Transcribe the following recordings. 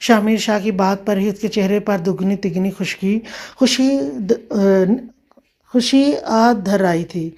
شامیر شاہ کی بات پر ہی اس کے چہرے پر دگنی تگنی خوشی آ دھر آئی تھی۔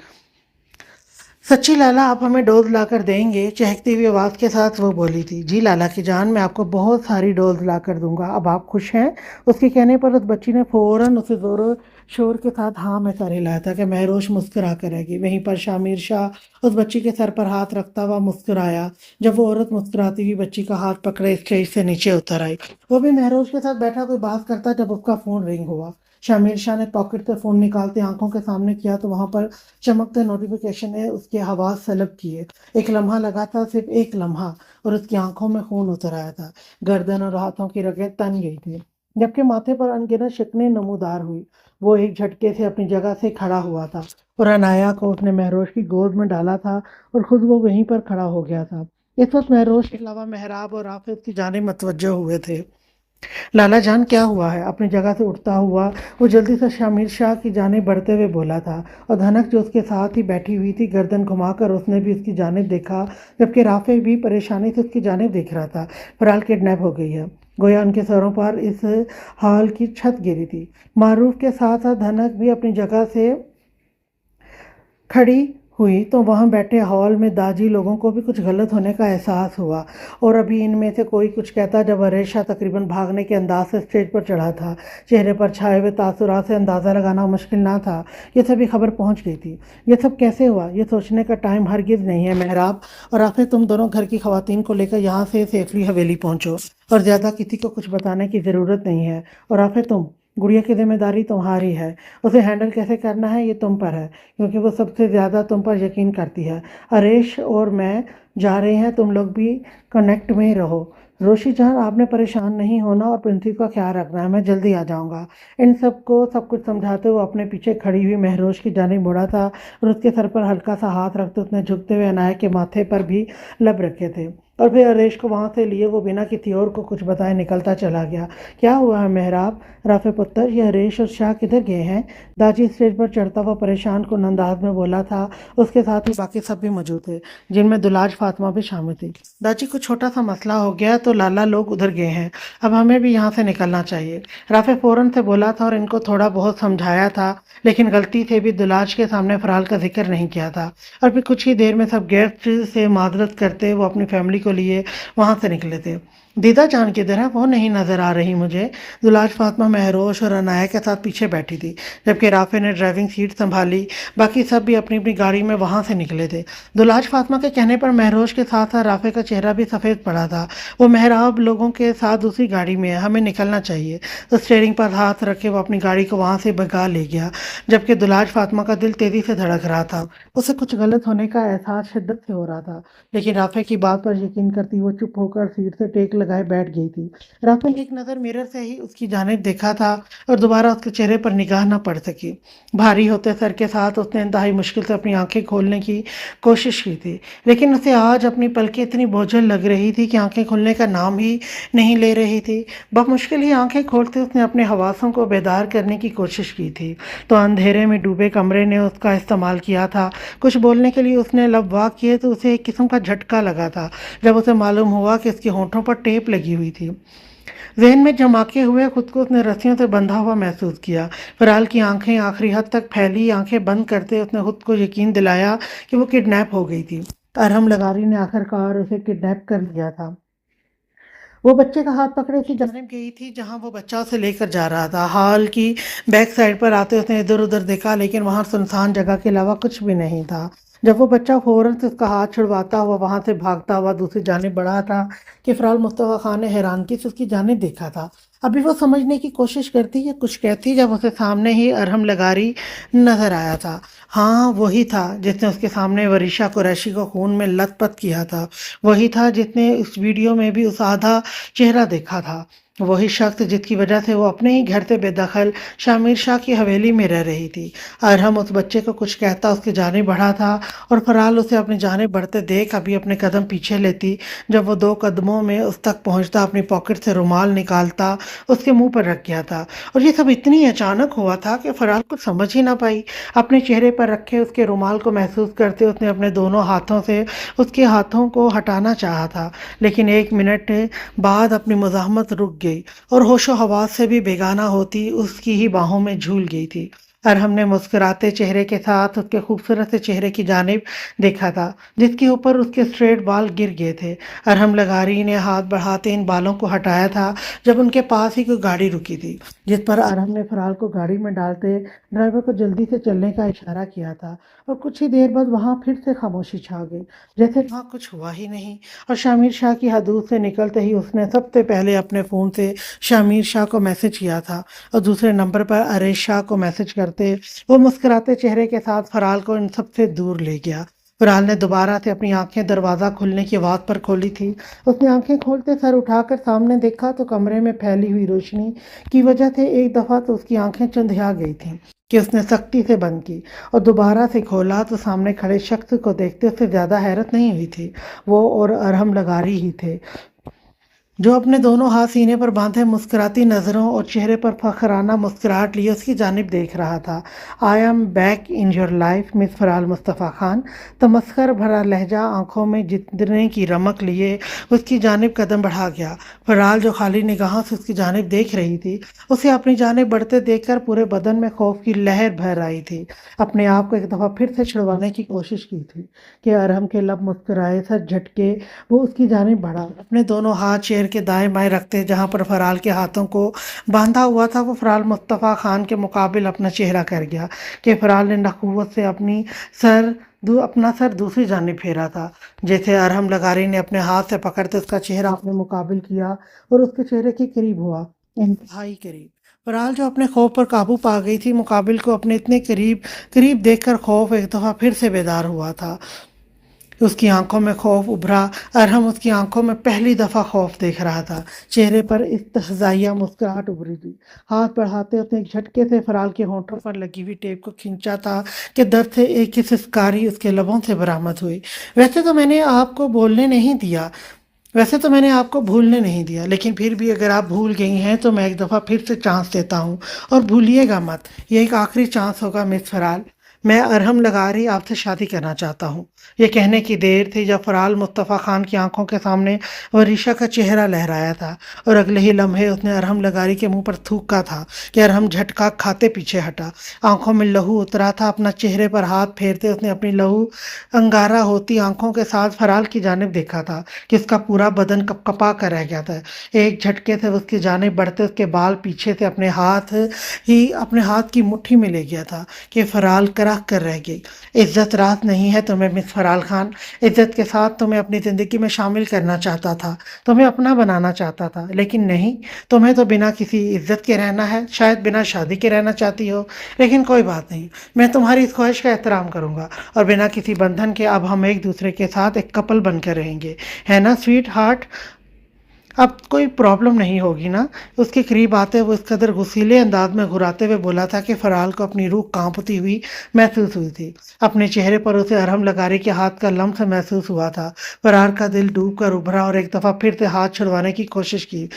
سچی لالا، آپ ہمیں ڈوز لا کر دیں گے؟ چہکتی ہوئی آواز کے ساتھ وہ بولی تھی۔ جی لالا کی جان، میں آپ کو بہت ساری ڈوز لا کر دوں گا۔ اب آپ خوش ہیں؟ اس کے کہنے پر اس بچی نے فوراً اسے زور و شور کے ساتھ ہاں میں سر ہلایا تھا کہ مہروش مسکرا کر رہ گئی۔ وہیں پر شامیر شاہ اس بچی کے سر پر ہاتھ رکھتا ہوا مسکرایا۔ جب وہ عورت مسکراتی ہوئی بچی کا ہاتھ پکڑے اسٹیج سے نیچے اتر آئی۔ وہ بھی مہروش کے ساتھ بیٹھا کوئی بات کرتا جب اس کا فون رنگ ہوا۔ شامیر شاہ نے پاکٹ سے فون نکالتے آنکھوں کے سامنے کیا تو وہاں پر چمکتے نوٹیفیکیشن نے اس کے حواس سلب کیے۔ ایک لمحہ لگا تھا، صرف ایک لمحہ، اور اس کی آنکھوں میں خون اتر آیا تھا۔ گردن اور ہاتھوں کی رگیں تن گئی تھی، جبکہ ماتھے پر انگنت شکنیں نمودار ہوئی۔ وہ ایک جھٹکے سے اپنی جگہ سے کھڑا ہوا تھا اور عنایا کو اس نے مہروش کی گود میں ڈالا تھا اور خود وہ وہیں پر کھڑا ہو گیا تھا۔ اس وقت مہروش کے علاوہ محراب اور رافض کی جانب متوجہ ہوئے تھے۔ لالا جان، کیا ہوا ہے؟ اپنی جگہ سے اٹھتا ہوا وہ جلدی سے شامیر شاہ کی جانب بڑھتے ہوئے بولا تھا، اور دھنک جو اس کے ساتھ ہی بیٹھی ہوئی تھی گردن گھما کر اس نے بھی اس کی جانب دیکھا، جبکہ رافع بھی پریشانی سے اس کی جانب دیکھ رہا تھا۔ فرال کڈنیپ ہو گئی ہے، گویا ان کے سروں پر اس ہال کی چھت گری تھی۔ معروف کے ساتھ ساتھ دھنک بھی اپنی جگہ سے کھڑی ہوئی تو وہاں بیٹھے ہال میں داجی لوگوں کو بھی کچھ غلط ہونے کا احساس ہوا، اور ابھی ان میں سے کوئی کچھ کہتا جب ہریش شاہ تقریباً بھاگنے کے انداز سے اسٹیج پر چڑھا تھا۔ چہرے پر چھائے ہوئے تاثرات سے اندازہ لگانا مشکل نہ تھا، یہ سبھی خبر پہنچ گئی تھی۔ یہ سب کیسے ہوا، یہ سوچنے کا ٹائم ہرگز نہیں ہے۔ محراب اور رافع، تم دونوں گھر کی خواتین کو لے کر یہاں سے سیفلی حویلی پہنچو، اور زیادہ کسی کو کچھ بتانے کی ضرورت نہیں ہے۔ اور رافع، تم، گڑیا کی ذمہ داری تمہاری ہے، اسے ہینڈل کیسے کرنا ہے یہ تم پر ہے، کیونکہ وہ سب سے زیادہ تم پر یقین کرتی ہے۔ ہریش اور میں جا رہے ہیں، تم لوگ بھی کنیکٹ میں رہو۔ روشی جان، آپ نے پریشان نہیں ہونا اور پرنسپل کا خیال رکھنا ہے، میں جلدی آ جاؤں گا۔ ان سب کو سب کچھ سمجھاتے ہوئے اپنے پیچھے کھڑی ہوئی مہروش کی جانب مڑا تھا اور اس کے سر پر ہلکا سا ہاتھ رکھتے اس نے جھکتے ہوئے عنایا کے ماتھے پر بھی لب رکھے تھے، اور پھر ہریش کو وہاں سے لیے وہ بنا کسی اور کو کچھ بتائے نکلتا چلا گیا۔ کیا ہوا ہے محراب؟ رافع پتر، یہ ہریش اور شاہ کدھر گئے ہیں؟ داجی اسٹیج پر چڑھتا ہوا پریشان کن انداز میں بولا تھا۔ اس کے ساتھ ہی باقی سب بھی موجود تھے، جن میں دلاج فاطمہ بھی شامل تھی۔ داجی، کچھ چھوٹا سا مسئلہ ہو گیا تو لالا لوگ ادھر گئے ہیں، اب ہمیں بھی یہاں سے نکلنا چاہیے۔ رافع فوراً سے بولا تھا اور ان کو تھوڑا بہت سمجھایا تھا، لیکن غلطی سے بھی دلاج کے سامنے فرال کا ذکر نہیں کیا تھا، اور پھر کچھ ہی دیر میں سب گیسٹ سے معذرت کرتے وہ اپنی فیملی کو لیے وہاں سے نکلے تھے۔ دیدا جان کدھر ہے؟ وہ نہیں نظر آ رہی مجھے۔ دلاج فاطمہ مہروش اور عنایا کے ساتھ پیچھے بیٹھی تھی، جبکہ رافع نے ڈرائیونگ سیٹ سنبھالی۔ باقی سب بھی اپنی اپنی گاڑی میں وہاں سے نکلے تھے۔ دلاج فاطمہ کے کہنے پر مہروش کے ساتھ ساتھ رافع کا چہرہ بھی سفید پڑا تھا۔ وہ محراب لوگوں کے ساتھ دوسری گاڑی میں ہے، ہمیں نکلنا چاہیے۔ تو اسٹیئرنگ پر ہاتھ رکھے وہ اپنی گاڑی کو وہاں سے بھگا لے گیا، جبکہ دلاج فاطمہ کا دل تیزی سے دھڑک رہا تھا۔ اسے کچھ غلط ہونے کا احساس شدت سے ہو رہا تھا، لیکن رافع کی بات پر یقین کرتی وہ چپ ہو کر سیٹ سے ٹیک لگائے بیٹھ گئی تھی۔ رافع نے ایک نظر میرر سے ہی اس کی جانب دیکھا تھا اور دوبارہ اس کے چہرے پر نگاہ نہ پڑ سکی۔ بھاری ہوتے سر کے ساتھ اس نے انتہائی مشکل سے اپنی آنکھیں کھولنے کی کوشش کی تھی، لیکن اسے آج اپنی پلکیں اتنی بوجھل لگ رہی تھی کہ آنکھیں کھلنے کا نام ہی نہیں لے رہی تھی۔ بمشکل ہی آنکھیں کھولتے اس نے اپنے حواسوں کو بیدار کرنے کی کوشش کی تھی، تو اندھیرے میں ڈوبے کمرے نے اس کا استعمال کیا تھا۔ کچھ بولنے کے لیے اس نے لب وا کیے تو اسے ایک قسم کا جھٹکا لگا تھا جب اسے معلوم ہوا کہ اس کے ہونٹوں پر ٹیپ لگی ہوئی تھی۔ ذہن میں جماکے ہوئے خود کو اس نے رسیوں سے بندھا ہوا محسوس کیا۔ فرال کی آنکھیں آخری حد تک پھیلی، آنکھیں بند کرتے اس نے خود کو یقین دلایا کہ وہ کڈنیپ ہو گئی تھی۔ ارحم لغاری نے آخرکار اسے کڈنیپ کر لیا تھا۔ وہ بچے کا ہاتھ پکڑے اسی جانب گئی تھی جہاں وہ بچہ اسے لے کر جا رہا تھا۔ ہال کی بیک سائڈ پر آتے اس نے ادھر ادھر دیکھا، لیکن وہاں سنسان جگہ کے علاوہ کچھ بھی نہیں تھا۔ جب وہ بچہ فوراً سے اس کا ہاتھ چھڑواتا ہوا وہاں سے بھاگتا ہوا دوسری جانب بڑھا تھا کہ فرال مصطفیٰ خان نے حیرانگی سے اس کی جانب دیکھا تھا۔ ابھی وہ سمجھنے کی کوشش کرتی یا کچھ کہتی جب اسے سامنے ہی ارحم لغاری نظر آیا تھا۔ ہاں، وہی تھا جس نے اس کے سامنے وریشہ قریشی کو خون میں لت پت کیا تھا، وہی تھا جس نے اس ویڈیو میں بھی اس آدھا چہرہ دیکھا تھا، وہی شخص جس کی وجہ سے وہ اپنے ہی گھر سے بے دخل شامیر شاہ کی حویلی میں رہ رہی تھی۔ ارحم اس بچے کو کچھ کہتا اس کی جانب بڑھا تھا اور فرال اسے اپنی جانب بڑھتے دیکھ ابھی اپنے قدم پیچھے لیتی جب وہ 2 قدموں میں اس تک پہنچتا، اپنی پاکٹ سے رومال نکالتا اس کے منہ پر رکھ گیا تھا، اور یہ سب اتنی اچانک ہوا تھا کہ فرال کچھ سمجھ ہی نہ پائی۔ اپنے چہرے پر رکھے اس کے رومال کو محسوس کرتے اس نے اپنے دونوں ہاتھوں سے اس کے ہاتھوں کو ہٹانا چاہا تھا، لیکن 1 منٹ بعد اپنی مزاحمت رک گئی اور ہوش و حواس سے بھی بیگانہ ہوتی اس کی ہی باہوں میں جھول گئی تھی۔ ارحم نے مسکراتے چہرے کے ساتھ اس کے خوبصورت سے چہرے کی جانب دیکھا تھا، جس کے اوپر اس کے اسٹریٹ بال گر گئے تھے۔ ارحم لغاری نے ہاتھ بڑھاتے ان بالوں کو ہٹایا تھا جب ان کے پاس ہی کوئی گاڑی رکی تھی، جس پر ارحم نے فرال کو گاڑی میں ڈالتے ڈرائیور کو جلدی سے چلنے کا اشارہ کیا تھا، اور کچھ ہی دیر بعد وہاں پھر سے خاموشی چھا گئی، جیسے وہاں کچھ ہوا ہی نہیں۔ اور شامیر شاہ کی حدود سے نکلتے ہی اس نے سب سے پہلے اپنے فون سے شامیر شاہ کو میسج کیا تھا، اور دوسرے نمبر پر ارش شاہ کو میسج کرتے وہ مسکراتے چہرے کے ساتھ فرال کو ان سب سے دور لے گیا۔ فرال نے دوبارہ سے اپنی آنکھیں دروازہ کھلنے کی آواز پر کھولی تھی۔ اس نے آنکھیں کھولتے سر اٹھا کر سامنے دیکھا تو کمرے میں پھیلی ہوئی روشنی کی وجہ سے ایک دفعہ تو اس کی آنکھیں چندھیا گئی تھیں کہ اس نے سختی سے بند کی، اور دوبارہ سے کھولا تو سامنے کھڑے شخص کو دیکھتے اس سے زیادہ حیرت نہیں ہوئی تھی۔ وہ اور ارحم لغاری ہی تھے، جو اپنے دونوں ہاتھ سینے پر باندھے مسکراتی نظروں اور چہرے پر فخرانہ مسکراہٹ لیے اس کی جانب دیکھ رہا تھا۔ I am back in your life miss فرال مصطفیٰ خان۔ تمسخر بھرا لہجہ آنکھوں میں جتنے کی رمق لیے اس کی جانب قدم بڑھا گیا۔ فرال جو خالی نگاہوں سے اس کی جانب دیکھ رہی تھی، اسے اپنی جانب بڑھتے دیکھ کر پورے بدن میں خوف کی لہر بہر آئی تھی۔ اپنے آپ کو ایک دفعہ پھر سے چھڑوانے کی کوشش کی تھی کہ ارحم کے لب مسکرائے، سر جھٹکے وہ اس کی جانب بڑھا، اپنے دونوں ہاتھ چہرے کے دائیں بائیں رکھتے جہاں پر فرال کے ہاتھوں کو باندھا ہوا تھا وہ فرال مصطفیٰ خان کے مقابل اپنا چہرہ کر گیا کہ فرال نے نخوت سے اپنا سر دوسری جانب پھیرا تھا، جیسے ارحم لغاری نے اپنے ہاتھ سے پکڑتے اس کا چہرہ اپنے مقابل کیا اور اس کے چہرے کے قریب ہوا، انتہائی قریب۔ فرال جو اپنے خوف پر قابو پا گئی تھی، مقابل کو اپنے اتنے قریب دیکھ کر خوف ایک دفعہ پھر سے بیدار ہوا تھا۔ اس کی آنکھوں میں خوف ابھرا۔ ارحم اس کی آنکھوں میں پہلی دفعہ خوف دیکھ رہا تھا، چہرے پر استہزائیہ مسکراہٹ ابھری تھی۔ ہاتھ بڑھاتے اس نے ایک جھٹکے سے فرال کے ہونٹوں پر لگی ہوئی ٹیپ کو کھینچا تھا کہ درد سے ایک ہی سسکاری اس کے لبوں سے برآمد ہوئی۔ ویسے تو میں نے آپ کو بھولنے نہیں دیا، لیکن پھر بھی اگر آپ بھول گئی ہیں تو میں ایک دفعہ پھر سے چانس دیتا ہوں، اور بھولیے گا مت، یہ ایک آخری چانس ہوگا مس فرال۔ میں ارحم لغاری آپ سے شادی کرنا چاہتا ہوں۔ یہ کہنے کی دیر تھی جب فرال مصطفیٰ خان کی آنکھوں کے سامنے وریشا کا چہرہ لہرایا تھا، اور اگلے ہی لمحے اس نے ارحم لغاری کے منہ پر تھوکا تھا کہ ارحم جھٹکا کھاتے پیچھے ہٹا۔ آنکھوں میں لہو اترا تھا، اپنا چہرے پر ہاتھ پھیرتے اس نے اپنی لہو انگارہ ہوتی آنکھوں کے ساتھ فرال کی جانب دیکھا تھا کہ اس کا پورا بدن کپ کپا کر رہ گیا تھا۔ ایک جھٹکے سے اس کی جانب بڑھتے اس کے بال پیچھے سے اپنے ہاتھ کی مٹھی میں لے گیا تھا کہ فرال کراہ کر رہ گئی۔ عزت راست نہیں ہے تمہیں مس فرال خان، عزت کے ساتھ تمہیں اپنی زندگی میں شامل کرنا چاہتا تھا، تمہیں اپنا بنانا چاہتا تھا، لیکن نہیں، تمہیں تو بنا کسی عزت کے رہنا ہے، شاید بنا شادی کے رہنا چاہتی ہو، لیکن کوئی بات نہیں، میں تمہاری اس خواہش کا احترام کروں گا، اور بنا کسی بندھن کے اب ہم ایک دوسرے کے ساتھ ایک کپل بن کر رہیں گے، ہے نا سویٹ ہارٹ؟ اب کوئی پرابلم نہیں ہوگی نا؟ اس کے قریب آتے وہ اس قدر غصیلے انداز میں گھراتے ہوئے بولا تھا کہ فرال کو اپنی روح کانپتی ہوئی محسوس ہوئی تھی۔ اپنے چہرے پر اسے ارحم لغاری کے ہاتھ کا لمس محسوس ہوا تھا۔ فرار کا دل ڈوب کر ابھرا اور ایک دفعہ پھر سے ہاتھ چھڑوانے کی کوشش کی۔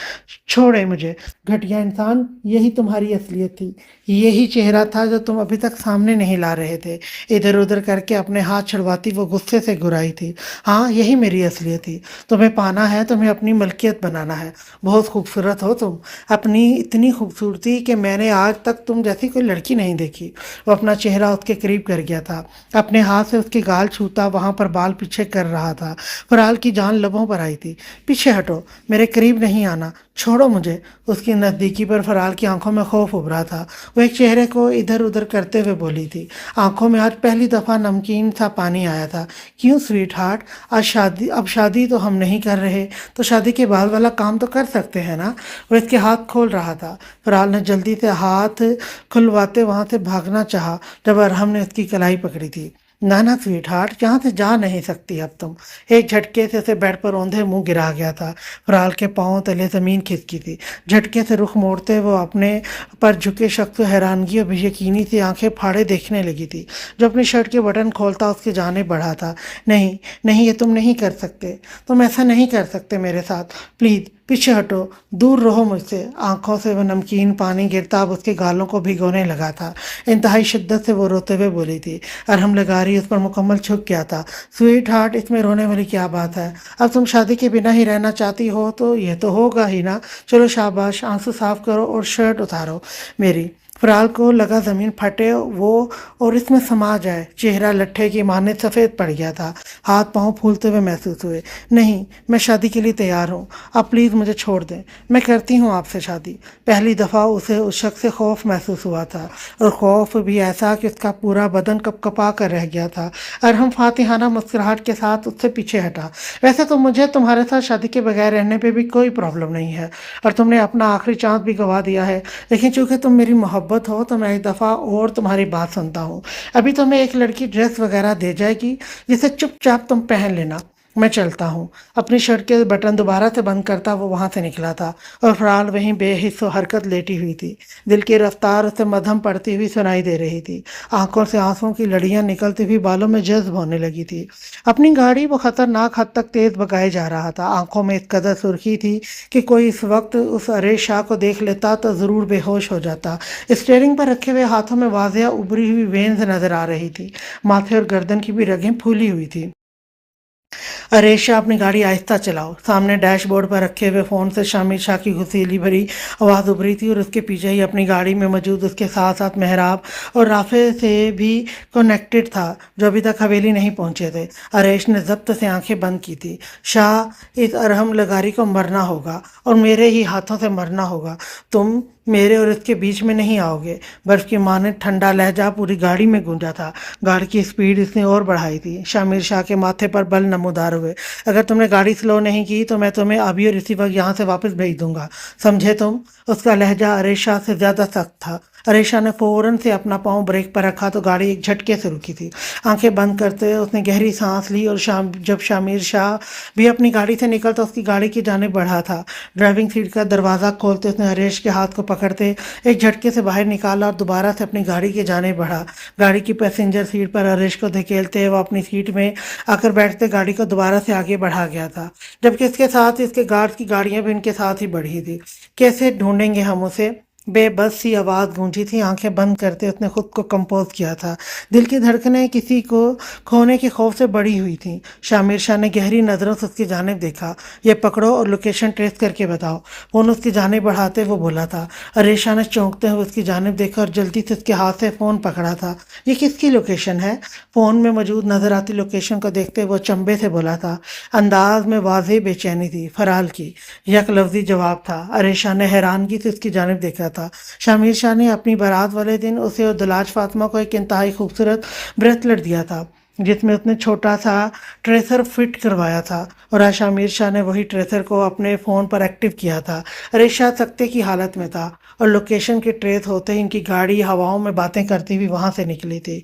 چھوڑے مجھے، گھٹیا انسان، یہی تمہاری اصلیت تھی، یہی چہرہ تھا جو تم ابھی تک سامنے نہیں لا رہے تھے۔ ادھر ادھر کر کے اپنے ہاتھ چھڑواتی وہ غصے سے گھرائی تھی۔ ہاں، یہی میری اصلیت تھی، تمہیں پانا ہے، تمہیں اپنی ملکیت بنانا ہے۔ بہت خوبصورت ہو تم، اپنی اتنی خوبصورتی کہ میں نے آج تک تم جیسی کوئی لڑکی نہیں دیکھی۔ وہ اپنا چہرہ اس کے قریب کر گیا تھا، اپنے ہاتھ سے اس کے گال چھوتا، وہاں پر بال پیچھے کر رہا تھا۔ فرال کی جان لبوں پر آئی تھی۔ پیچھے ہٹو، میرے قریب نہیں آنا، چھوڑو مجھے۔ اس کی نزدیکی پر فرال کی آنکھوں میں خوف ابھرا تھا۔ وہ ایک چہرے کو ادھر ادھر کرتے ہوئے بولی تھی، آنکھوں میں آج پہلی دفعہ نمکین سا پانی آیا تھا۔ کیوں سویٹ ہارٹ؟ اب شادی تو ہم نہیں کر رہے، تو شادی کے بعد والا کام تو کر سکتے ہیں نا؟ وہ اس کے ہاتھ کھول رہا تھا۔ فرال نے جلدی سے ہاتھ کھلواتے وہاں سے بھاگنا چاہا جب ارحم نے اس کی کلائی پکڑی تھی۔ نانا سویٹ ہارٹ، یہاں سے جا نہیں سکتی اب تم۔ ایک جھٹکے سے اسے بیڈ پر اوندھے منہ گرا گیا تھا۔ فرال کے پاؤں تلے زمین کھسکی تھی۔ جھٹکے سے رخ موڑتے وہ اپنے پر جھکے شخص کو حیرانگی اور بے یقینی سے آنکھیں پھاڑے دیکھنے لگی تھی، جو اپنی شرٹ کے بٹن کھولتا اس کی جانب بڑھا تھا۔ نہیں نہیں، یہ تم نہیں کر سکتے، تم ایسا نہیں کر سکتے میرے ساتھ، پلیز پیچھے ہٹو، دور رہو مجھ سے۔ آنکھوں سے وہ نمکین پانی گرتا اب اس کے گالوں کو بھگونے لگا تھا۔ انتہائی شدت سے وہ روتے ہوئے بولی تھی۔ ارحم لغاری اس پر مکمل جھک گیا تھا۔ سویٹ ہارٹ، اس میں رونے والی کیا بات ہے؟ اب تم شادی کے بنا ہی رہنا چاہتی ہو تو یہ تو ہوگا ہی نا۔ چلو شاباش، آنسو صاف کرو اور شرٹ اتارو میری۔ فرال کو لگا زمین پھٹے وہ اور اس میں سما جائے۔ چہرہ لٹھے کی مانند سفید پڑ گیا تھا، ہاتھ پاؤں پھولتے ہوئے محسوس ہوئے۔ نہیں، میں شادی کے لیے تیار ہوں، اب پلیز مجھے چھوڑ دیں، میں کرتی ہوں آپ سے شادی۔ پہلی دفعہ اسے اس شخص سے خوف محسوس ہوا تھا، اور خوف بھی ایسا کہ اس کا پورا بدن کپ کپا کر رہ گیا تھا۔ ارحم فاتحانہ مسکراہٹ کے ساتھ اس سے پیچھے ہٹا۔ ویسے تو مجھے تمہارے ساتھ شادی کے بغیر رہنے پہ بھی کوئی پرابلم نہیں ہے، اور تم نے اپنا آخری چانس بھی گنوا دیا ہے، لیکن چونکہ تم میری محبت ہو تو میں ایک دفعہ اور تمہاری بات سنتا ہوں۔ ابھی تمہیں ایک لڑکی ڈریس وغیرہ دے جائے گی جسے چپ چاپ تم پہن لینا۔ میں چلتا ہوں۔ اپنی شرٹ کے بٹن دوبارہ سے بند کرتا وہ وہاں سے نکلا تھا، اور فرال وہیں بے حس و حرکت لیٹی ہوئی تھی۔ دل کی رفتار اسے مدھم پڑتی ہوئی سنائی دے رہی تھی، آنکھوں سے آنسوں کی لڑیاں نکلتی ہوئی بالوں میں جذب ہونے لگی تھی۔ اپنی گاڑی وہ خطرناک حد تک تیز بگائے جا رہا تھا، آنکھوں میں اس قدر سرخی تھی کہ کوئی اس وقت اس ارے شاہ کو دیکھ لیتا تو ضرور بے ہوش ہو جاتا۔ اسٹیئرنگ پر رکھے ہوئے ہاتھوں میں واضح ابری ہوئی وینز نظر آ رہی تھی، ماتھے اور گردن کی بھی رگیں پھولی ہوئی تھی۔ اریشا، اپنی گاڑی آہستہ چلاؤ۔ سامنے ڈیش بورڈ پر رکھے ہوئے فون سے شامر شاہ کی غسیلی بھری آواز ابری تھی، اور اس کے پیچھے ہی اپنی گاڑی میں موجود اس کے ساتھ ساتھ محراب اور رافع سے بھی کنیکٹڈ تھا، جو ابھی تک حویلی نہیں پہنچے تھے۔ اریش نے ضبط سے آنکھیں بند کی تھی۔ شاہ، اس ارحم لغاری کو مرنا ہوگا، اور میرے ہی ہاتھوں سے مرنا ہوگا۔ تم میرے اور اس کے بیچ میں نہیں آؤ گے۔ برف کی مانند ٹھنڈا لہجہ پوری گاڑی میں گونجا تھا۔ گاڑی کی سپیڈ اس نے اور بڑھائی تھی۔ شامر شاہ کے ماتھے پر بل نمودار ہوئے۔ اگر تم نے گاڑی سلو نہیں کی تو میں تمہیں ابھی اور اسی وقت یہاں سے واپس بھیج دوں گا، سمجھے تم؟ اس کا لہجہ اریشا سے زیادہ سخت تھا۔ اریشا نے فوراً سے اپنا پاؤں بریک پر رکھا تو گاڑی ایک جھٹکے سے رکی تھی۔ آنکھیں بند کرتے اس نے گہری سانس لی، اور جب شامر شاہ بھی اپنی گاڑی سے نکل تو اس کی گاڑی کی جانب بڑھا تھا۔ ڈرائیونگ سیٹ کا دروازہ کھولتے اس نے اریش کے ہاتھ کو پکڑتے ایک جھٹکے سے باہر نکالا اور دوبارہ سے اپنی گاڑی کی جانب بڑھا۔ گاڑی کی پیسنجر سیٹ پر اریش کو دھکیلتے وہ اپنی سیٹ میں آ کر بیٹھتے گاڑی کو دوبارہ سے آگے بڑھا گیا تھا، جبکہ اس کے ساتھ اس کے گارڈز کی گاڑیاں بھی ان کے ساتھ ہی بڑھی تھی۔ کیسے ڈھونڈیں گے ہم اسے؟ بے بس سی آواز گونجی تھی۔ آنکھیں بند کرتے اس نے خود کو کمپوز کیا تھا۔ دل کی دھڑکنیں کسی کو کھونے کے خوف سے بڑھی ہوئی تھیں۔ شامر شاہ نے گہری نظروں سے اس کی جانب دیکھا۔ یہ پکڑو اور لوکیشن ٹریس کر کے بتاؤ، فون اس کی جانب بڑھاتے وہ بولا تھا۔ اریشا نے چونکتے ہوئے اس کی جانب دیکھا اور جلدی سے اس کے ہاتھ سے فون پکڑا تھا۔ یہ کس کی لوکیشن ہے؟ فون میں موجود نظر آتی لوکیشن کو دیکھتے وہ چمبے سے بولا تھا، انداز میں واضح بے چینی تھی۔ فرال کی، یک لفظی جواب تھا۔ اریشا نے حیرانگی سے اس کی جانب دیکھا تھا۔ شامر شاہ نے اپنی بارات والے دن اسے اور دلاج فاطمہ کو ایک انتہائی خوبصورت بریسلٹ دیا تھا، جس میں اس نے چھوٹا سا ٹریسر فٹ کروایا تھا، اور آج شامر شاہ نے وہی ٹریسر کو اپنے فون پر ایکٹیو کیا تھا۔ اریشا سکتے کی حالت میں تھا، اور لوکیشن کے ٹریس ہوتے ہی ان کی گاڑی ہواؤں میں باتیں کرتی ہوئی وہاں سے نکلی تھی۔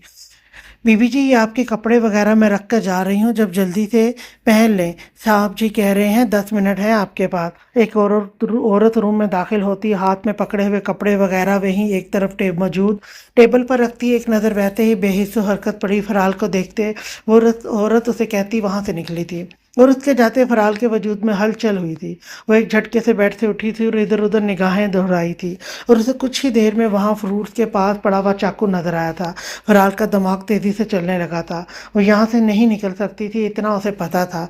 بی بی جی، یہ آپ کے کپڑے وغیرہ میں رکھ کر جا رہی ہوں، جب جلدی سے پہن لیں۔ صاحب جی کہہ رہے ہیں 10 منٹ ہیں آپ کے پاس۔ ایک عورت روم میں داخل ہوتی، ہاتھ میں پکڑے ہوئے کپڑے وغیرہ وہیں ایک طرف موجود ٹیبل پر رکھتی، ایک نظر بہتے ہی بے حس و حرکت پڑی فرال کو دیکھتے وہ عورت اسے کہتی وہاں سے نکلی تھی، اور اس کے جاتے فرال کے وجود میں ہلچل ہوئی تھی۔ وہ ایک جھٹکے سے بیٹھ سے اٹھی تھی اور ادھر ادھر نگاہیں دہرائی تھی، اور اسے کچھ ہی دیر میں وہاں فروٹس کے پاس پڑا ہوا چاقو نظر آیا تھا۔ فرال کا دماغ تیزی سے چلنے لگا تھا۔ وہ یہاں سے نہیں نکل سکتی تھی، اتنا اسے پتا تھا،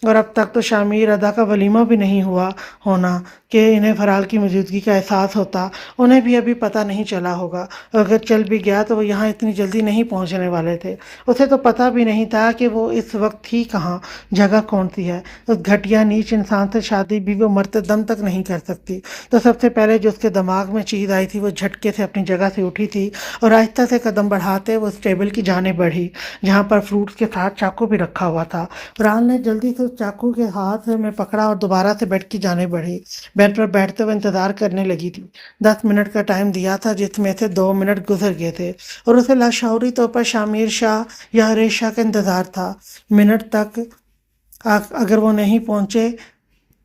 اور اب تک تو شامیر ادا کا ولیمہ بھی نہیں ہوا ہونا کہ انہیں فرال کی موجودگی کا احساس ہوتا۔ انہیں بھی ابھی پتہ نہیں چلا ہوگا، اور اگر چل بھی گیا تو وہ یہاں اتنی جلدی نہیں پہنچنے والے تھے۔ اسے تو پتہ بھی نہیں تھا کہ وہ اس وقت ہی کہاں، جگہ کون سی ہے۔ اس گھٹیا نیچ انسان سے شادی بھی وہ مرتے دم تک نہیں کر سکتی۔ تو سب سے پہلے جو اس کے دماغ میں چیز آئی تھی وہ جھٹکے سے اپنی جگہ سے اٹھی تھی، اور آہستہ سے قدم بڑھاتے وہ اس ٹیبل کی جانب بڑھی جہاں پر فروٹس کے ساتھ چاقو بھی رکھا ہوا تھا۔ فرال نے جلدی سے اس چاقو کے ہاتھ میں پکڑا اور دوبارہ سے بیڈ کی جانب بڑھی۔ بیڈ پر بیٹھتے ہوئے انتظار کرنے لگی تھی۔ 10 منٹ کا ٹائم دیا تھا، جس میں سے 2 منٹ گزر گئے تھے، اور اسے لاشعوری طور پر شامر شاہ یا اریشا کا انتظار تھا۔ منٹ تک اگر وہ نہیں پہنچے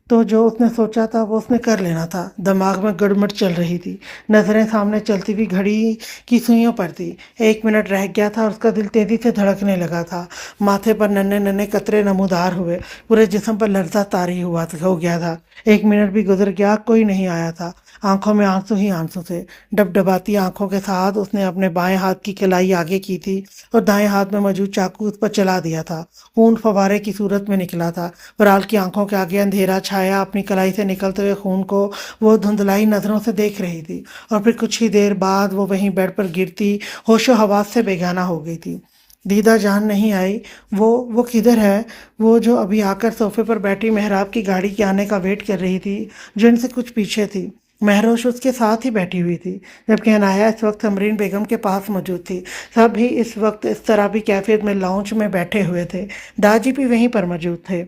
تو جو اس نے سوچا تھا وہ اس نے کر لینا تھا۔ دماغ میں گڑمڑ چل رہی تھی، نظریں سامنے چلتی ہوئی گھڑی کی سوئیوں پر تھی۔ 1 منٹ رہ گیا تھا اور اس کا دل تیزی سے دھڑکنے لگا تھا۔ ماتھے پر ننھے ننھے قطرے نمودار ہوئے، پورے جسم پر لرزہ طاری ہو گیا تھا۔ 1 منٹ بھی گزر گیا، کوئی نہیں آیا تھا۔ آنکھوں میں آنسو ہی آنسو تھے۔ ڈب ڈباتی آنکھوں کے ساتھ اس نے اپنے بائیں ہاتھ کی کلائی آگے کی تھی اور دائیں ہاتھ میں موجود چاقو اس پر چلا دیا تھا۔ خون فوارے کی صورت میں نکلا تھا۔ فرال کی آنکھوں کے آگے اندھیرا چھایا، اپنی کلائی سے نکلتے ہوئے خون کو وہ دھندلائی نظروں سے دیکھ رہی تھی، اور پھر کچھ ہی دیر بعد وہ وہیں بیڈ پر گرتی ہوش و حواس سے بیگانہ ہو گئی تھی۔ دیدہ جان نہیں آئی؟ وہ کدھر ہے؟ وہ جو ابھی آ کر صوفے پر بیٹھی محراب کی گاڑی کے آنے کا ویٹ کر رہی تھی، جو ان سے کچھ پیچھے تھی۔ مہروش اس کے ساتھ ہی بیٹھی ہوئی تھی، جبکہ عنایہ اس وقت سمرین بیگم کے پاس موجود تھی۔ سب ہی اس وقت اس طرح بھی کیفیت میں لاؤنج میں بیٹھے ہوئے تھے۔ داجی بھی وہیں پر موجود تھے۔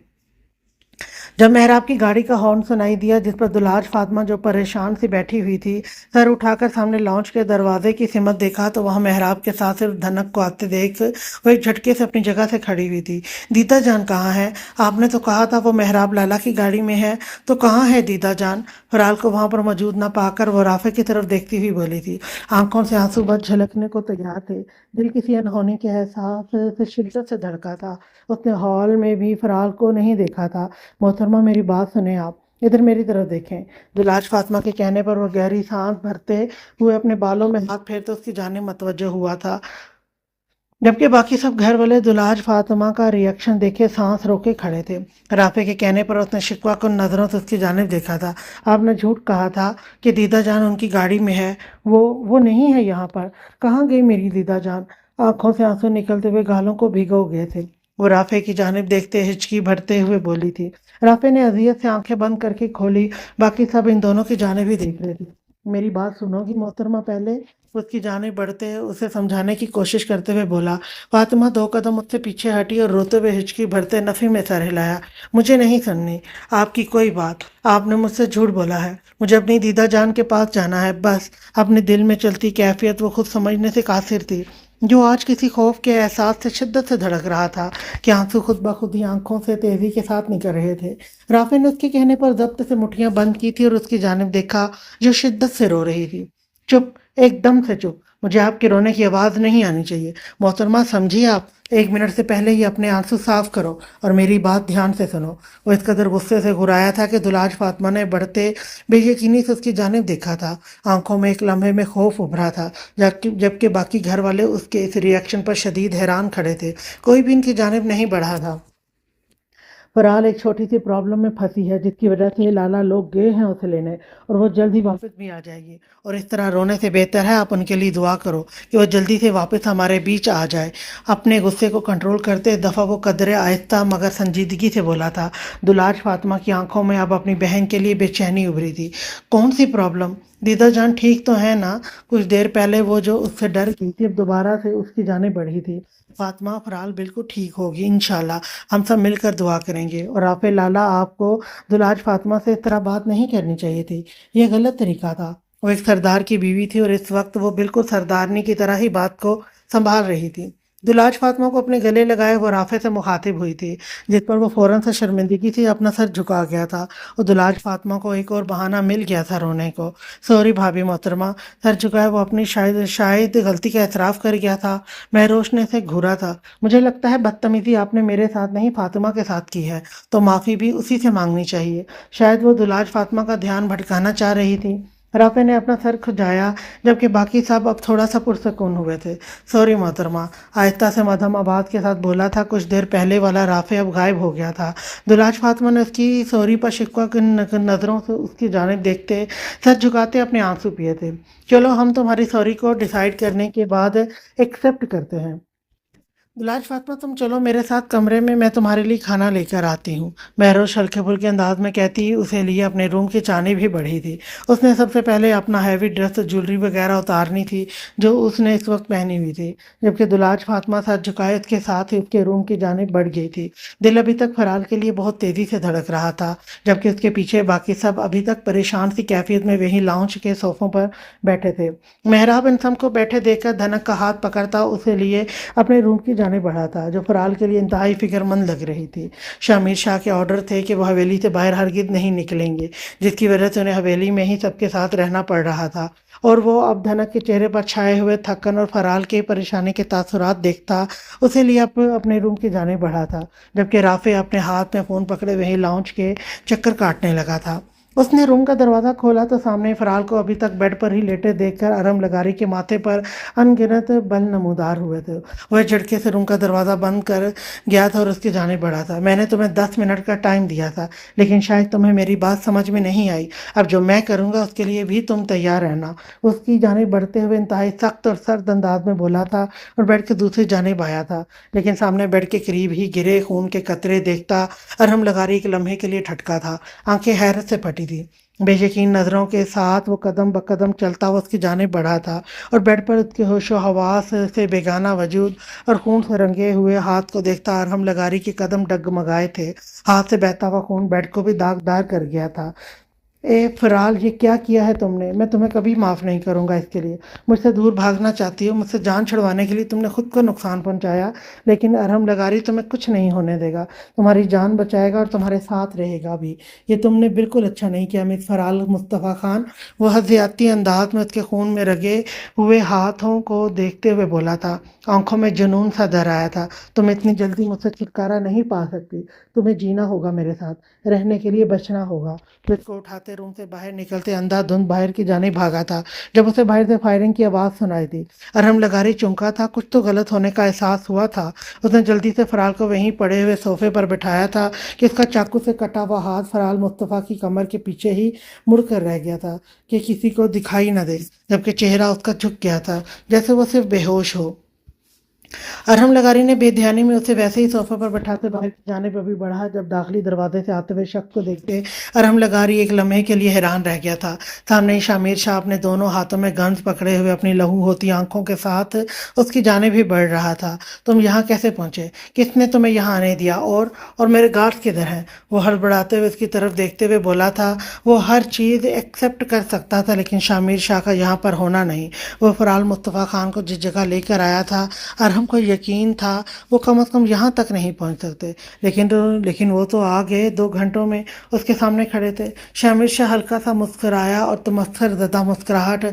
جب محراب کی گاڑی کا ہارن سنائی دیا، جس پر دلاج فاطمہ جو پریشان سی بیٹھی ہوئی تھی، سر اٹھا کر سامنے لاؤنج کے دروازے کی سمت دیکھا تو وہاں محراب کے ساتھ صرف دھنک کو آتے دیکھ وہ ایک جھٹکے سے اپنی جگہ سے کھڑی ہوئی تھی۔ دیدہ جان کہاں ہے؟ آپ نے تو کہا تھا وہ محراب لالا کی گاڑی میں ہے، تو کہاں ہے دیدہ جان؟ فرال کو وہاں پر موجود نہ پا کر وہ رافع کی طرف دیکھتی ہوئی بولی تھی۔ آنکھوں سے آنسو بس جھلکنے کو تیار تھے، دل کسی انہونی کے احساس سے شدت سے دھڑکا تھا۔ اس نے ہال میں بھی فرال کو نہیں دیکھا تھا۔ محترمہ میری بات سنیں، آپ ادھر میری طرف دیکھیں۔ دلاج فاطمہ کے کہنے پر وہ گہری سانس بھرتے ہوئے اپنے بالوں میں ہاتھ پھیرتے اس کی جانب متوجہ ہوا تھا، جبکہ باقی سب گھر والے دلاج فاطمہ کا ری ایکشن دیکھے سانس روکے کھڑے تھے۔ رافع کے کہنے پر اس نے شکوہ کن نظروں سے اس کی جانب دیکھا تھا۔ آپ نے جھوٹ کہا تھا کہ دیدہ جان ان کی گاڑی میں ہے، وہ نہیں ہے یہاں پر۔ کہاں گئی میری دیدہ جان؟ آنکھوں سے آنسو نکلتے ہوئے گالوں کو بھگو گئے تھے۔ وہ رافع کی جانب دیکھتے ہچکی بھرتے ہوئے بولی تھی۔ رافع نے اذیت سے آنکھیں بند کر کے کھولی، باقی سب ان دونوں کی جانب ہی دیکھ رہے تھے۔ میری بات سنو گی محترمہ؟ پہلے اس کی جانب بڑھتے اسے سمجھانے کی کوشش کرتے ہوئے بولا۔ فاطمہ 2 قدم اس سے پیچھے ہٹی اور روتے ہوئے ہچکی بھرتے نفی میں سر ہلایا۔ مجھے نہیں سننی آپ کی کوئی بات، آپ نے مجھ سے جھوٹ بولا ہے۔ مجھے اپنی دیدہ جان کے پاس جانا ہے، بس۔ اپنے دل میں چلتی کیفیت وہ خود سمجھنے سے قاصر تھی، جو آج کسی خوف کے احساس سے شدت سے دھڑک رہا تھا کہ آنسو خود بخود ہی آنکھوں سے تیزی کے ساتھ نکل رہے تھے۔ رافع نے اس کے کہنے پر ضبط سے مٹھیاں بند کی تھی اور اس کی جانب دیکھا جو شدت سے رو رہی تھی۔ چپ، ایک دم سے چپ، مجھے آپ کے رونے کی آواز نہیں آنی چاہیے۔ محترمہ سمجھیے، آپ 1 منٹ سے پہلے ہی اپنے آنسو صاف کرو اور میری بات دھیان سے سنو۔ وہ اس قدر غصے سے گھرایا تھا کہ دلاج فاطمہ نے بڑھتے بے یقینی سے اس کی جانب دیکھا تھا۔ آنکھوں میں ایک لمحے میں خوف ابھرا تھا، جبکہ باقی گھر والے اس کے اس ری ایکشن پر شدید حیران کھڑے تھے۔ کوئی بھی ان کی جانب نہیں بڑھا تھا۔ فرال ایک چھوٹی سی پرابلم میں پھنسی ہے، جس کی وجہ سے لالا لوگ گئے ہیں اسے لینے، اور وہ جلد ہی واپس بھی آ جائے گی، اور اس طرح رونے سے بہتر ہے آپ ان کے لیے دعا کرو کہ وہ جلدی سے واپس ہمارے بیچ آ جائے۔ اپنے غصے کو کنٹرول کرتے اس دفعہ وہ قدرے آہستہ مگر سنجیدگی سے بولا تھا۔ دلاج فاطمہ کی آنکھوں میں اب اپنی بہن کے لیے بے چینی ابھری تھی۔ کون سی پرابلم؟ دیدہ جان ٹھیک تو ہے نا؟ کچھ دیر پہلے وہ جو اس سے ڈر گئی تھی اب دوبارہ سے اس کی جانب بڑھی تھی۔ فاطمہ، فرال بالکل ٹھیک ہوگی انشاءاللہ، ہم سب مل کر دعا کریں گے۔ اور رافع لالا، آپ کو دلاج فاطمہ سے اس طرح بات نہیں کرنی چاہیے تھی، یہ غلط طریقہ تھا۔ وہ ایک سردار کی بیوی تھی اور اس وقت وہ بالکل سردارنی کی طرح ہی بات کو سنبھال رہی تھی۔ دلاج فاطمہ کو اپنے گلے لگائے وہ رافع سے مخاطب ہوئی تھی، جس پر وہ فوراً سے شرمندگی سے اپنا سر جھکا گیا تھا، اور دلاج فاطمہ کو ایک اور بہانہ مل گیا تھا رونے کو۔ سوری بھابھی محترمہ، سر جھکائے وہ اپنی شاید غلطی کا اعتراف کر گیا تھا۔ مہروش نے اسے گھورا تھا۔ مجھے لگتا ہے بدتمیزی آپ نے میرے ساتھ نہیں فاطمہ کے ساتھ کی ہے، تو معافی بھی اسی سے مانگنی چاہیے۔ شاید وہ دلاج فاطمہ کا دھیان بھٹکانا چاہ رہی تھی۔ رافع نے اپنا سر کھجایا، جبکہ باقی سب اب تھوڑا سا پرسکون ہوئے تھے۔ سوری محترمہ، آہستہ سے مدھم آواز کے ساتھ بولا تھا۔ کچھ دیر پہلے والا رافع اب غائب ہو گیا تھا۔ دلاج فاطمہ نے اس کی سوری پر شکوہ کی نظروں سے اس کی جانب دیکھتے سر جھکاتے اپنے آنسو پیے تھے۔ چلو، ہم تمہاری سوری کو ڈیسائیڈ کرنے کے بعد ایکسیپٹ کرتے ہیں۔ دلاج فاطمہ، تم چلو میرے ساتھ کمرے میں تمہارے لیے کھانا لے کر آتی ہوں، مہروش ہلکے پھلکے انداز میں کہتی اسے لیے اپنے روم کی چاندی بھی بڑھی تھی۔ اس نے سب سے پہلے اپنا ہیوی ڈریس، جولری وغیرہ اتارنی تھی جو اس نے اس وقت پہنی ہوئی تھی، جبکہ دلاج فاطمہ سر جھکائے اس کے ساتھ ہی اس کے روم کی جانب بڑھ گئی تھی۔ دل ابھی تک فرال کے لیے بہت تیزی سے دھڑک رہا تھا، جبکہ اس کے پیچھے باقی سب ابھی تک پریشان سی کیفیت میں وہیں لاؤنج کے صوفوں پر بیٹھے تھے۔ محراب ان سب کو بیٹھے دیکھ کر دھنک کا ہاتھ پکڑتا اسے لیے اپنے روم کی جانب جانے بڑھا تھا جو فرال کے لیے انتہائی فکر مند لگ رہی تھی۔ شامیر شاہ کے آرڈر تھے کہ وہ حویلی سے باہر ہرگز نہیں نکلیں گے، جس کی وجہ سے انہیں حویلی میں ہی سب کے ساتھ رہنا پڑ رہا تھا، اور وہ اب دھنک کے چہرے پر چھائے ہوئے تھکن اور فرال کی پریشانی کے تاثرات دیکھتا اسی لیے اپنے روم کی جانب بڑھا تھا، جبکہ رافع اپنے ہاتھ میں فون پکڑے وہیں لاؤنج کے چکر کاٹنے لگا تھا۔ اس نے روم کا دروازہ کھولا تو سامنے فرال کو ابھی تک بیڈ پر ہی لیٹے دیکھ کر ارم لگاری کے ماتھے پر ان گنت بل نمودار ہوئے تھے۔ وہ جھٹکے سے روم کا دروازہ بند کر گیا تھا اور اس کی جانب بڑھا تھا۔ میں نے تمہیں 10 منٹ کا ٹائم دیا تھا، لیکن شاید تمہیں میری بات سمجھ میں نہیں آئی۔ اب جو میں کروں گا اس کے لیے بھی تم تیار رہنا۔ اس کی جانب بڑھتے ہوئے انتہائی سخت اور سرد انداز میں بولا تھا اور بیڈ کے دوسری جانب آیا تھا، لیکن سامنے بیڈ کے قریب ہی گرے خون کے قطرے دیکھتا ارم لگاری ایک لمحے کے لیے ٹھٹکا تھا۔ آنکھیں حیرت سے پھٹی تھی۔ بے یقین نظروں کے ساتھ وہ قدم بقدم چلتا ہوا اس کی جانب بڑھا تھا اور بیڈ پر اس کے ہوش و حواس سے بیگانہ وجود اور خون سے رنگے ہوئے ہاتھ کو دیکھتا ارحم لگاری کے قدم ڈگمگائے تھے۔ ہاتھ سے بہتا ہوا خون بیڈ کو بھی داغدار کر گیا تھا۔ اے فرال، یہ کیا کیا ہے تم نے؟ میں تمہیں کبھی معاف نہیں کروں گا اس کے لیے۔ مجھ سے دور بھاگنا چاہتی ہو، مجھ سے جان چھڑوانے کے لیے تم نے خود کو نقصان پہنچایا، لیکن ارحم لگاری تمہیں کچھ نہیں ہونے دے گا، تمہاری جان بچائے گا اور تمہارے ساتھ رہے گا بھی۔ یہ تم نے بالکل اچھا نہیں کیا مس فرال مصطفیٰ خان۔ وہ حزیاتی انداز میں اس کے خون میں رگے ہوئے ہاتھوں کو دیکھتے ہوئے بولا تھا، آنکھوں میں جنون سا در آیا تھا۔ تم اتنی جلدی مجھ سے چھٹکارا نہیں پا سکتی، تمہیں جینا ہوگا میرے ساتھ، رہنے کے لیے بچنا ہوگا۔ پھر اس کو اٹھاتے روم سے باہر نکلتے اندھا دھند باہر کی جانب بھاگا تھا جب اسے باہر سے فائرنگ کی آواز سنائی دی۔ ارحم لگاری چونکا تھا، کچھ تو غلط ہونے کا احساس ہوا تھا۔ اس نے جلدی سے فرال کو وہیں پڑے ہوئے صوفے پر بٹھایا تھا کہ اس کا چاقو سے کٹا ہوا ہاتھ فرال مصطفیٰ کی کمر کے پیچھے ہی مڑ کر رہ گیا تھا کہ کسی کو دکھائی نہ دے، جبکہ چہرہ اس کا جھک گیا تھا جیسے وہ صرف بے ہوش ہو۔ ارحم لگاری نے بے دھیانی میں اسے ویسے ہی صوفے پر بٹھاتے باہر کی جانب ابھی بڑھا جب داخلی دروازے سے آتے ہوئے شخص کو دیکھتے ارحم لگاری ایک لمحے کے لیے حیران رہ گیا تھا۔ سامنے ہی شامیر شاہ اپنے دونوں ہاتھوں میں گنز پکڑے ہوئے اپنی لہو ہوتی آنکھوں کے ساتھ اس کی جانب ہی بڑھ رہا تھا۔ تم یہاں کیسے پہنچے؟ کس نے تمہیں یہاں آنے دیا؟ اور میرے گارڈز کدھر ہیں؟ وہ ہڑبڑاتے ہوئے اس کی طرف دیکھتے ہوئے بولا تھا۔ وہ ہر چیز ایکسیپٹ کر سکتا تھا لیکن شامیر شاہ کا یہاں پر ہونا نہیں۔ وہ فرال مصطفیٰ خان کو جس جگہ لے کر آیا تھا ارحم کو یقین تھا وہ کم از کم یہاں تک نہیں پہنچ سکتے، لیکن وہ تو آ گئے 2 گھنٹوں میں، اس کے سامنے کھڑے تھے۔ شامر شاہ ہلکا سا مسکرایا اور تمسخر زدہ مسکراہٹ،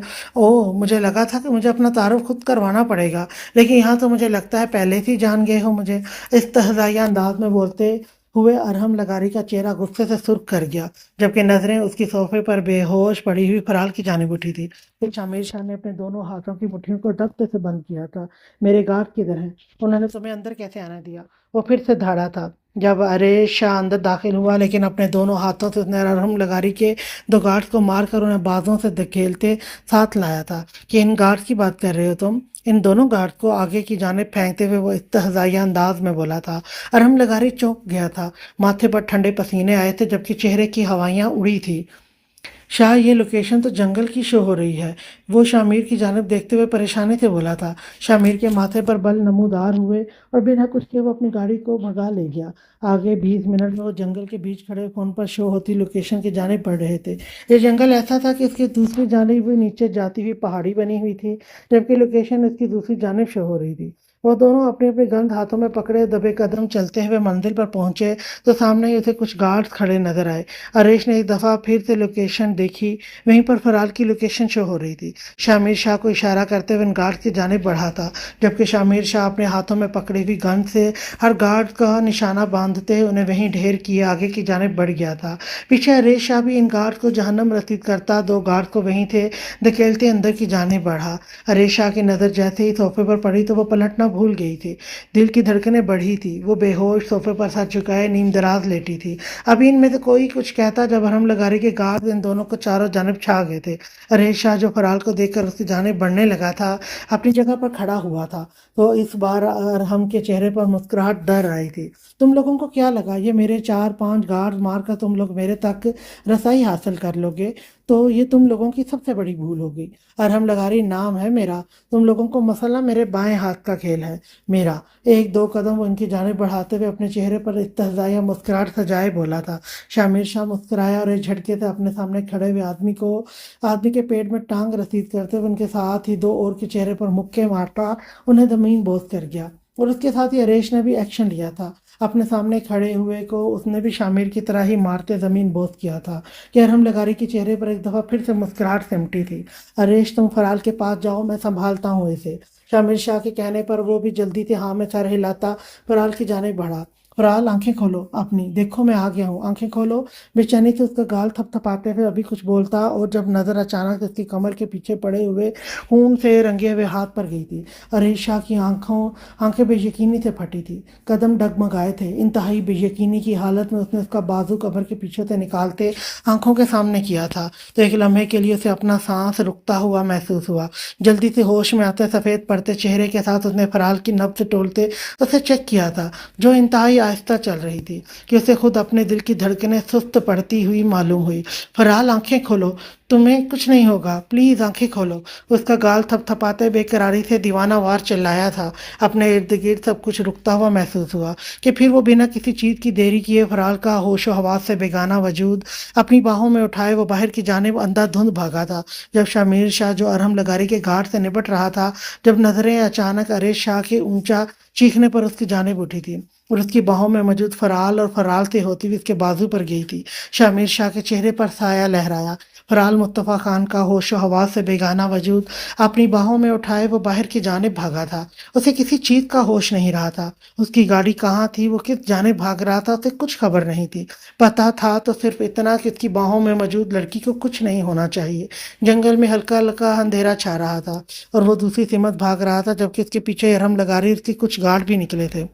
مجھے لگا تھا کہ مجھے اپنا تعارف خود کروانا پڑے گا، لیکن یہاں تو مجھے لگتا ہے پہلے سے ہی جان گئے ہو مجھے۔ استہزائیہ انداز میں بولتے ہوئے ارحم لگاری کا چہرہ غصے سے سرخ کر گیا، جبکہ نظریں اس کی صوفے پر بے ہوش پڑی ہوئی فرال کی جانب اٹھی تھی۔ پھر شامیر شاہ نے اپنے دونوں ہاتھوں کی مٹھیوں کو دھکتے سے بند کیا تھا۔ میرے گارڈ کدھر ہیں؟ انہوں نے تمہیں اندر کیسے آنے دیا؟ وہ پھر سے دھاڑا تھا جب ارے شاہ اندر داخل ہوا، لیکن اپنے دونوں ہاتھوں سے اس نے ارحم لگاری کے 2 گارڈز کو مار کر انہیں بازوں سے دھکیلتے ساتھ لایا تھا۔ کہ ان گارڈز کی بات کر رہے ہو تم؟ ان دونوں گارڈ کو آگے کی جانب پھینکتے ہوئے وہ استہزائیہ انداز میں بولا تھا۔ ارحم لگاری چونک گیا تھا، ماتھے پر ٹھنڈے پسینے آئے تھے جبکہ چہرے کی ہوائیاں اڑی تھی۔ شاہ، یہ لوکیشن تو جنگل کی شو ہو رہی ہے، وہ شامیر کی جانب دیکھتے ہوئے پریشانی سے بولا تھا۔ شامیر کے ماتھے پر بل نمودار ہوئے اور بنا کچھ کیے وہ اپنی گاڑی کو بھگا لے گیا۔ آگے 20 منٹ میں وہ جنگل کے بیچ کھڑے فون پر شو ہوتی لوکیشن کی جانب بڑھ رہے تھے۔ یہ جنگل ایسا تھا کہ اس کی دوسری جانب بھی نیچے جاتی ہوئی پہاڑی بنی ہوئی تھی، جبکہ لوکیشن اس کی دوسری جانب شو ہو رہی تھی۔ وہ دونوں اپنے اپنے گند ہاتھوں میں پکڑے دبے قدم چلتے ہوئے منزل پر پہنچے تو سامنے ہی اسے کچھ گارڈز کھڑے نظر آئے۔ اریش نے ایک دفعہ پھر سے لوکیشن دیکھی، وہیں پر فرال کی لوکیشن شو ہو رہی تھی۔ شامیر شاہ کو اشارہ کرتے ہوئے ان گارڈز کی جانب بڑھا تھا، جبکہ شامیر شاہ اپنے ہاتھوں میں پکڑی ہوئی گند سے ہر گارڈ کا نشانہ باندھتے انہیں وہیں ڈھیر کیے آگے کی جانب بڑھ گیا تھا۔ پیچھے اریش شاہ بھی ان گارڈز کو جہنم رسید کرتا 2 گارڈز کو وہیں تھے دھکیلتے اندر کی جانب بڑھا۔ اریش شاہ کی نظر جیسے ہی صوفے پر پڑی تو وہ پلٹنا بھول گئی تھی۔ دل کی دھڑکنیں بڑھی تھی۔ وہ بے ہوش صوفے پر سر جھکائے نیم دراز لیٹی تھی۔ ابھی ان میں سے کوئی کچھ کہتا جب ارحم لگاری کے گارڈ ان دونوں کو چاروں جانب چھا گئے تھے۔ اریش شاہ جو فرال کو دیکھ کر اس کی جانب بڑھنے لگا تھا اپنی جگہ پر کھڑا ہوا تھا تو اس بار ارحم کے چہرے پر مسکراہٹ ڈر آئی تھی۔ تم لوگوں کو کیا لگا یہ میرے 4-5 گارڈ مار کر تم لوگ میرے تک رسائی حاصل کر لوگے؟ تو یہ تم لوگوں کی سب سے بڑی بھول ہوگی۔ ارحم لگاری نام ہے میرا، تم لوگوں کو مسئلہ میرے بائیں ہاتھ کا کھیل ہے میرا۔ 1-2 قدم وہ ان کی جانب بڑھاتے ہوئے اپنے چہرے پر استہزائیہ مسکراہٹ سجائے بولا تھا۔ شامیر شاہ مسکرایا اور ایک جھٹکے سے اپنے سامنے کھڑے ہوئے آدمی کے پیٹ میں ٹانگ رسید کرتے ہوئے ان کے ساتھ ہی 2 اور کے چہرے پر مکے مارتا انہیں زمین بوس کر گیا۔ اور اس کے ساتھ ہی اریش نے بھی ایکشن لیا تھا، اپنے سامنے کھڑے ہوئے کو اس نے بھی شامر کی طرح ہی مارتے زمین بوس کیا تھا کہ ارحم لگاری کے چہرے پر ایک دفعہ پھر سے مسکراہٹ سمٹی تھی۔ اریش تم فرال کے پاس جاؤ، میں سنبھالتا ہوں اسے۔ شامر شاہ کے کہنے پر وہ بھی جلدی سے ہاں میں سر ہلاتا فرال کی جانب بڑھا۔ فرال آنکھیں کھولو اپنی، دیکھو میں آ گیا ہوں، آنکھیں کھولو۔ بے چینی سے اس کا گال تھپ تھپاتے ہوئے ابھی کچھ بولتا اور جب نظر اچانک اس کی کمر کے پیچھے پڑے ہوئے خون سے رنگے ہوئے ہاتھ پر گئی تھی۔ اریش شاہ کی آنکھیں بے یقینی سے پھٹی تھی، قدم ڈگمگائے تھے۔ انتہائی بے یقینی کی حالت میں اس نے اس کا بازو کمر کے پیچھے سے نکالتے آنکھوں کے سامنے کیا تھا تو ایک لمحے کے لیے اسے اپنا سانس رکتا ہوا محسوس ہوا۔ جلدی سے ہوش میں آتے سفید پڑتے چہرے کے ساتھ اس نے فرال کی نبض ٹولتے اسے چیک کیا تھا، جو انتہائی آہستہ چل رہی تھی کہ اسے خود اپنے دل کی دھڑکنیں سست پڑتی ہوئی معلوم ہوئی۔ فرال آنکھیں کھولو، تمہیں کچھ نہیں ہوگا، پلیز آنکھیں کھولو۔ اس کا گال تھپ تھپاتے بے قراری سے دیوانہ وار چلایا تھا۔ اپنے ارد گرد سب کچھ رکتا ہوا محسوس ہوا کہ پھر وہ بنا کسی چیز کی دیری کیے فرال کا ہوش و حواس سے بیگانہ وجود اپنی باہوں میں اٹھائے وہ باہر کی جانب اندھا دھند بھاگا تھا۔ جب شامیر شاہ جو ارحم لگاری کے گھاٹ سے نپٹ رہا تھا، جب نظریں اچانک اریش شاہ کے اونچا چیخنے پر اس کی جانب اٹھی تھی اور اس کی باہوں میں موجود فرال اور فرال سے ہوتی ہوئی اس کے بازو پر گئی تھی، شامیر شاہ کے چہرے پر سایہ لہرایا۔ فرال مصطفیٰ خان کا ہوش و حواس سے بیگانہ وجود اپنی باہوں میں اٹھائے وہ باہر کی جانب بھاگا تھا۔ اسے کسی چیز کا ہوش نہیں رہا تھا، اس کی گاڑی کہاں تھی، وہ کس جانب بھاگ رہا تھا، اسے کچھ خبر نہیں تھی۔ پتہ تھا تو صرف اتنا کہ اس کی باہوں میں موجود لڑکی کو کچھ نہیں ہونا چاہیے۔ جنگل میں ہلکا ہلکا اندھیرا چھا رہا تھا اور وہ دوسری سمت بھاگ رہا تھا، جبکہ اس کے پیچھے ارحم لگاری اس کے کچھ گارڈ بھی نکلے تھے۔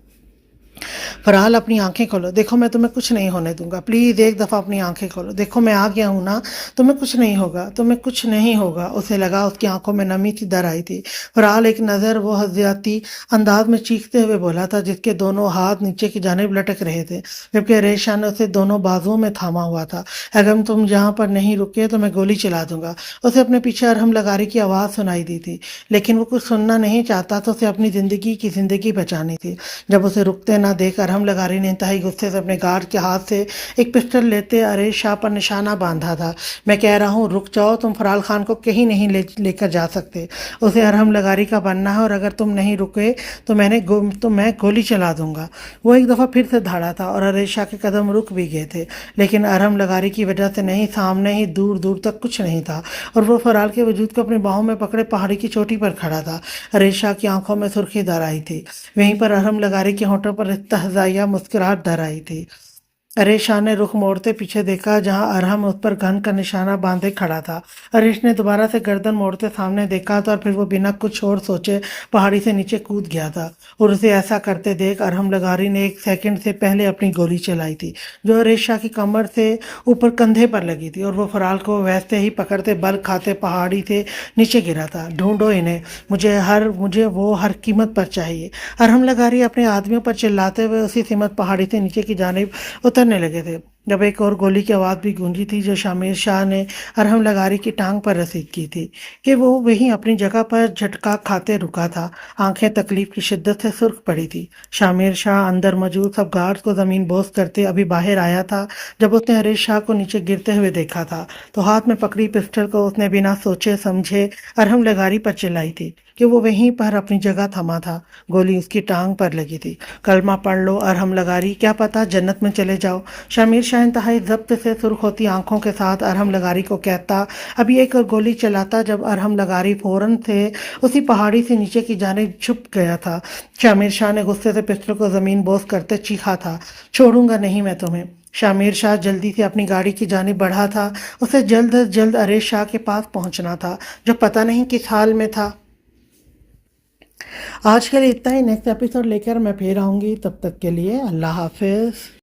فرحال اپنی آنکھیں کھولو، دیکھو میں تمہیں کچھ نہیں ہونے دوں گا، پلیز ایک دفعہ اپنی آنکھیں کھولو، دیکھو میں آ گیا ہوں نا، تمہیں کچھ نہیں ہوگا، تمہیں کچھ نہیں ہوگا۔ اسے لگا اس کی آنکھوں میں نمی سی در آئی تھی۔ فرحال ایک نظر وہ حضیاتی انداز میں چیختے ہوئے بولا تھا جس کے دونوں ہاتھ نیچے کی جانب لٹک رہے تھے، جبکہ ریشا نے اسے دونوں بازوؤں میں تھاما ہوا تھا۔ اگر تم جہاں پر نہیں رکے تو میں گولی چلا دوں گا۔ اسے اپنے پیچھے ارحم لگاری کی آواز سنائی دی تھی، لیکن وہ کچھ سننا نہیں چاہتا تھا، اسے اپنی زندگی بچانی تھی۔ جب اسے رکتے نہ دیکھ ارحم لگاری نے انتہائی غصے سے اپنے گارڈ کے ہاتھ سے ایک پسٹل لیتے اریش شاہ پر نشانہ باندھا تھا۔ میں کہہ رہا ہوں رک جاؤ، تم فرال خان کو کہیں نہیں لے کر جا سکتے، اسے ارحم لگاری کا بننا ہے، اور اگر تم نہیں رکے تو میں گولی چلا دوں گا۔ وہ ایک دفعہ پھر سے دھاڑا تھا اور اریش شاہ کے قدم رک بھی گئے تھے، لیکن ارحم لگاری کی وجہ سے نہیں، سامنے ہی دور دور تک کچھ نہیں تھا اور وہ فرال کے وجود کو اپنی باہوں میں پکڑے پہاڑی کی چوٹی پر کھڑا تھا۔ اریش شاہ کی آنکھوں میں سرخی در آئی تھی، وہیں پر ارحم لگاری کے ہونٹوں پر استہزائیہ مسکراہٹ در آئی تھی۔ اریش شاہ نے رخ موڑتے پیچھے دیکھا جہاں ارحم اس پر گن کا نشانہ باندھے کھڑا تھا۔ اریش نے دوبارہ سے گردن موڑتے سامنے دیکھا تھا اور پھر وہ بنا کچھ اور سوچے پہاڑی سے نیچے کود گیا تھا، اور اسے ایسا کرتے دیکھ ارحم لگاری نے ایک سیکنڈ سے پہلے اپنی گولی چلائی تھی جو اریش شاہ کی کمر سے اوپر کندھے پر لگی تھی، اور وہ فرال کو ویسے ہی پکڑتے بل کھاتے پہاڑی سے نیچے گرا تھا۔ ڈھونڈو انہیں، مجھے وہ ہر قیمت پر چاہیے۔ ارحم لگاری اپنے آدمیوں پر چلاتے ہوئے اسی سمت پہاڑی سے نیچے کی جانب اترنے لگے تھے جب ایک اور گولی کی آواز بھی گونجی تھی جو شامیر شاہ نے ارحم لگاری کی ٹانگ پر رسید کی تھی کہ وہ وہیں اپنی جگہ پر جھٹکا کھاتے رکا تھا۔ آنکھیں تکلیف کی شدت سے سرخ پڑی تھی۔ شامیر شاہ اندر موجود سب گارڈز کو زمین بوس کرتے ابھی باہر آیا تھا جب اس نے اریش شاہ کو نیچے گرتے ہوئے دیکھا تھا تو ہاتھ میں پکڑی پسٹل کو اس نے بنا سوچے سمجھے ارحم لگاری پر چلائی تھی کہ وہ وہیں پر اپنی جگہ تھما تھا۔ گولی اس کی ٹانگ پر لگی تھی۔ کلمہ پڑھ لو ارحم لگاری، کیا پتہ جنت میں چلے جاؤ۔ شامیر شاہ انتہائی ضبط سے سرخ ہوتی آنکھوں کے ساتھ ارحم لگاری کو کہتا ابھی ایک اور گولی چلاتا جب ارحم لگاری فوراً سے اسی پہاڑی سے نیچے کی جانب چھپ گیا تھا۔ شامیر شاہ نے غصے سے پسٹل کو زمین بوس کرتے چیخا تھا، چھوڑوں گا نہیں میں تمہیں۔ شامیر شاہ جلدی سے اپنی گاڑی کی جانب بڑھا تھا، اسے جلد از جلد اریش شاہ کے پاس پہنچنا تھا جو پتہ نہیں کس حال میں تھا۔ آج کے لیے اتنا ہی، نیکسٹ ایپیسوڈ لے کر میں پھر آؤں گی، تب تک کے لیے اللہ حافظ۔